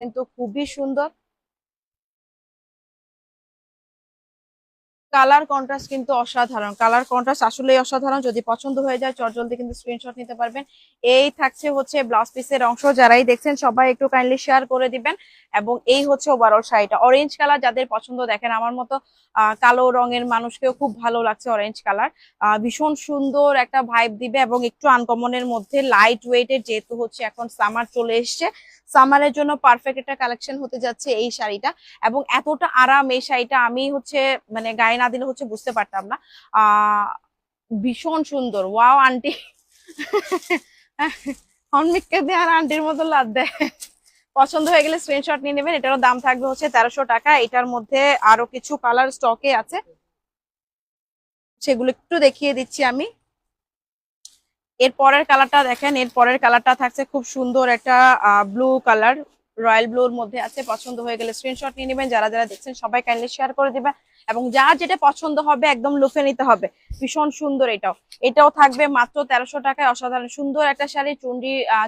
কিন্তু খুবই সুন্দর। কালার কন্ট্রাস্ট কিন্তু অসাধারণ, কালার কন্ট্রাস্ট আসলেই অসাধারণ। যদি পছন্দ হয়ে যায় চটজলদি কিন্তু স্ক্রিনশট নিতে পারবেন। এই থাকছে হচ্ছে ব্লাউজ পিসের অংশ, যারাই দেখছেন সবাই একটু কাইন্ডলি শেয়ার করে দিবেন। এবং এই হচ্ছে ওভারঅল শাড়িটা, অরেঞ্জ কালার যাদের পছন্দ, দেখেন আমার মতো কালো রঙের মানুষকেও খুব ভালো লাগছে অরেঞ্জ কালার। ভীষণ সুন্দর একটা ভাইব দিবে এবং একটু আনকমনের মধ্যে, লাইট ওয়েটের, যেহেতু হচ্ছে এখন সামার চলে এসছে, সামারের জন্য পারফেক্ট একটা কালেকশন হতে যাচ্ছে এই শাড়িটা। এবং এতটা আরাম এই শাড়িটা, আমি হচ্ছে মানে গায়ে না দিলে হচ্ছে বুঝতে পারতাম না। আহ ভীষণ সুন্দর, ওয়াও আন্টি। অনমিককে দিয়ে আর আন্টির মতো লাদ দেয়। পছন্দ হয়ে গেলে স্ক্রিনশট নিয়ে নেবেন। এটারও দাম থাকবে হচ্ছে 1300 টাকা। এটার মধ্যে আরো কিছু কালার স্টকে আছে, সেগুলো একটু দেখিয়ে দিচ্ছি আমি। এর পরের কালারটা দেখেন, এর পরের কালারটা থাকছে খুব সুন্দর একটা ব্লু কালার, রয়্যাল ব্লুর মধ্যে আছে। পছন্দ হয়ে গেলে স্ক্রিনশট নিয়ে নেবেন। যারা যারা দেখছেন সবাই কাইন্ডলি শেয়ার করে দিবেন, এবং যার যেটা পছন্দ হবে একদম লুফে নিতে হবে। ভীষণ সুন্দর এটাও, এটাও থাকবে মাত্র 1300 টাকায়। অসাধারণ সুন্দর একটা শাড়ি,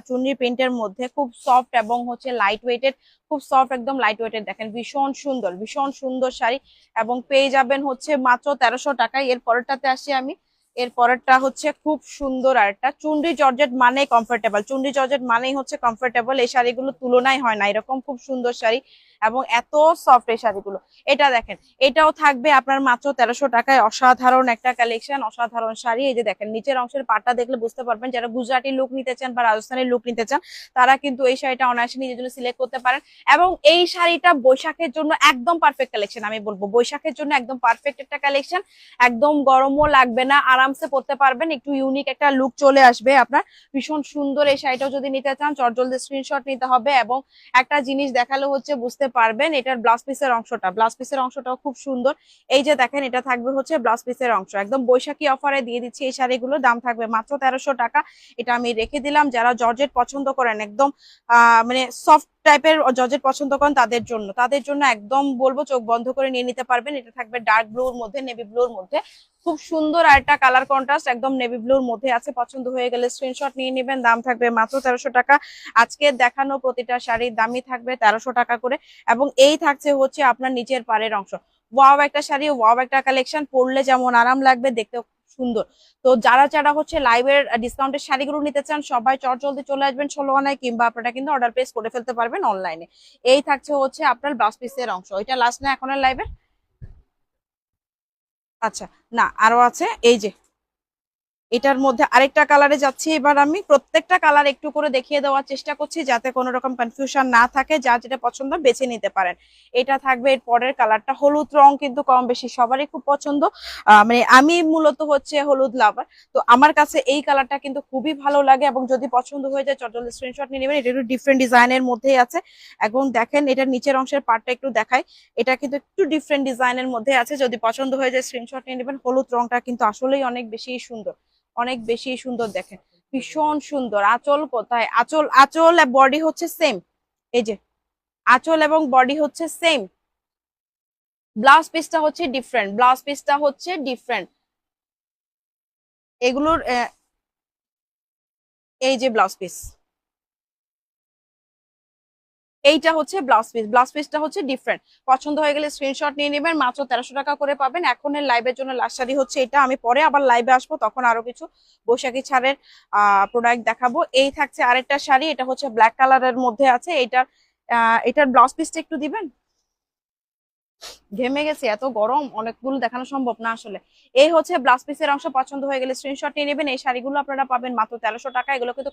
চুনরি প্রিন্টের মধ্যে, খুব সফট এবং হচ্ছে লাইট ওয়েটেড, খুব সফট একদম লাইট ওয়েটেড। দেখেন ভীষণ সুন্দর, ভীষণ সুন্দর শাড়ি, এবং পেয়ে যাবেন হচ্ছে মাত্র 1300 টাকায়। এর পরেরটাতে আসি আমি। এর পরেরটা হচ্ছে খুব সুন্দর আরেকটা, চুনরি জর্জেট মানে কমফোর্টেবল, চুনরি জর্জেট মানেই হচ্ছে কমফোর্টেবল। এই শাড়িগুলো তুলনায় হয় না, এরকম খুব সুন্দর শাড়ি এবং এত সফট এই শাড়িগুলো। এটা দেখেন, এটাও থাকবে আপনার মাত্র 1300 টাকায়। অসাধারণ একটা কালেকশন, অসাধারণ শাড়ি। এই যে দেখেন নিচের অংশের পাটটা দেখলে বুঝতে পারবেন, যারা গুজরাটি লুক নিতে চান বা রাজস্থানী লুক নিতে চান তারা কিন্তু এই শাড়িটা অনায়াসে নিজের জন্য সিলেক্ট করতে পারেন। এবং এই শাড়িটা বৈশাখের জন্য একদম পারফেক্ট কালেকশন, আমি বলবো বৈশাখের জন্য একদম পারফেক্ট একটা কালেকশন। একদম গরমও লাগবে না, আরামসে পরতে পারবেন, একটু ইউনিক একটা লুক চলে আসবে আপনার। ভীষণ সুন্দর এই শাড়িটাও যদি নিতে চান চটজলদি স্ক্রিনশট নিতে হবে। এবং একটা জিনিস দেখালে হচ্ছে বুঝতে পারবেন, এটার ব্লাউজ পিসের অংশটা, ব্লাউজ পিসের অংশটাও খুব সুন্দর। এই যে দেখেন, এটা থাকবে হচ্ছে ব্লাউজ পিসের অংশ, একদম বৈশাখী অফারে দিয়ে দিচ্ছি এই শাড়িগুলো। দাম থাকবে মাত্র 1300 টাকা। এটা আমি রেখে দিলাম, যারা জর্জেট পছন্দ করেন, একদম মানে সফট টাইপের জর্জেট পছন্দ করেন তাদের জন্য একদম বলবো চোখ বন্ধ করে নিয়ে নিতে পারবেন। এটা থাকবে ডার্ক ব্লুর মধ্যে, নেভি ব্লুর মধ্যে, খুব সুন্দর আর একটা কালার কন্ট্রাস্ট, একদম নেভি ব্লুর মধ্যে আছে। পছন্দ হয়ে গেলে স্ক্রিনশট নিয়ে নেবেন। দাম থাকবে মাত্র 1300 টাকা। আজকে দেখানো প্রতিটা শাড়ির দামই থাকবে 1300 টাকা করে। এবং এই থাকছে হচ্ছে আপনার নিচের পাড়ের অংশ। ওয়াও একটা শাড়ি, ওয়াও একটা কালেকশন, পরলে যেমন আরাম লাগবে, দেখতে সুন্দর। তো যারা যারা হচ্ছে লাইভের ডিসকাউন্টের শাড়িগুলো নিতে চান সবাই চটজলদি চলে আসবেন 16 আনায়, কিংবা আপনারা কিন্তু অর্ডার প্লেস করে ফেলতে পারবেন অনলাইনে। এই থাকছে হচ্ছে আপনার ব্লাউজ পিসের অংশ। এটা লাস্ট না এখনের লাইভের? আচ্ছা, না আরো আছে। এই যে এটার মধ্যে আরেকটা কালারে যাচ্ছি এবার আমি। প্রত্যেকটা কালার একটু করে দেখিয়ে দেওয়ার চেষ্টা করছি যাতে কোনো রকম কনফিউশন না থাকে, যার যেটা পছন্দ বেছে নিতে পারেন। এটা থাকবে এর পরের কালারটা, হলুদ রং কিন্তু কম বেশি সবারই খুব পছন্দ। মানে আমি মূলত হচ্ছে হলুদ লাভার, তো আমার কাছে এই কালারটা কিন্তু খুবই ভালো লাগে। এবং যদি পছন্দ হয়ে যায় চটজলদি স্ক্রিনশট নিয়ে নেবেন। এটা একটু ডিফারেন্ট ডিজাইনের মধ্যেই আছে। এবং দেখেন এটার নিচের অংশের পার্টটা একটু দেখাই, এটা কিন্তু একটু ডিফারেন্ট ডিজাইনের মধ্যে আছে। যদি পছন্দ হয়ে যায় স্ক্রিনশট নিয়ে নেবেন। হলুদ রংটা কিন্তু আসলেই অনেক বেশি সুন্দর, অনেক বেশি সুন্দর। দেখেন ভীষণ সুন্দর। আঁচল কোথায়? আঁচল, আঁচল বডি হচ্ছে সেম। এই যে আঁচল এবং বডি হচ্ছে সেম, ব্লাউজ পিসটা হচ্ছে ডিফারেন্ট, ব্লাউজ পিসটা হচ্ছে ডিফারেন্ট এগুলোর। এই যে ব্লাউজ পিস, এইটা হচ্ছে ব্লাউজ পিস, ব্লাউজ পিসটা হচ্ছে ডিফারেন্ট। পছন্দ হয়ে গেলে স্ক্রিনশট নিয়ে নেবেন। মাত্র 1300 টাকা করে পাবেন। এখন লাইভের জন্য লাস্ট শাড়ি হচ্ছে এটা। আমি পরে আবার লাইভে আসবো, তখন আরো কিছু বৈশাখী ছাড়ের প্রোডাক্ট দেখাবো। এই থাকছে আরেকটা শাড়ি, এটা হচ্ছে ব্ল্যাক কালারের মধ্যে আছে। এটার ব্লাউজ পিসটা একটু দিবেন। ঘেমে গেছে, এত গরম, অনেকগুলো দেখানো সম্ভব না আসলে। এই হচ্ছে ব্লাউজ পিসের অংশ। পছন্দ হয়ে গেলে স্ক্রিনশট নিয়ে নেবেন। এই শাড়িগুলো আপনারা পাবেন মাত্র 1300 টাকা। এগুলো কিন্তু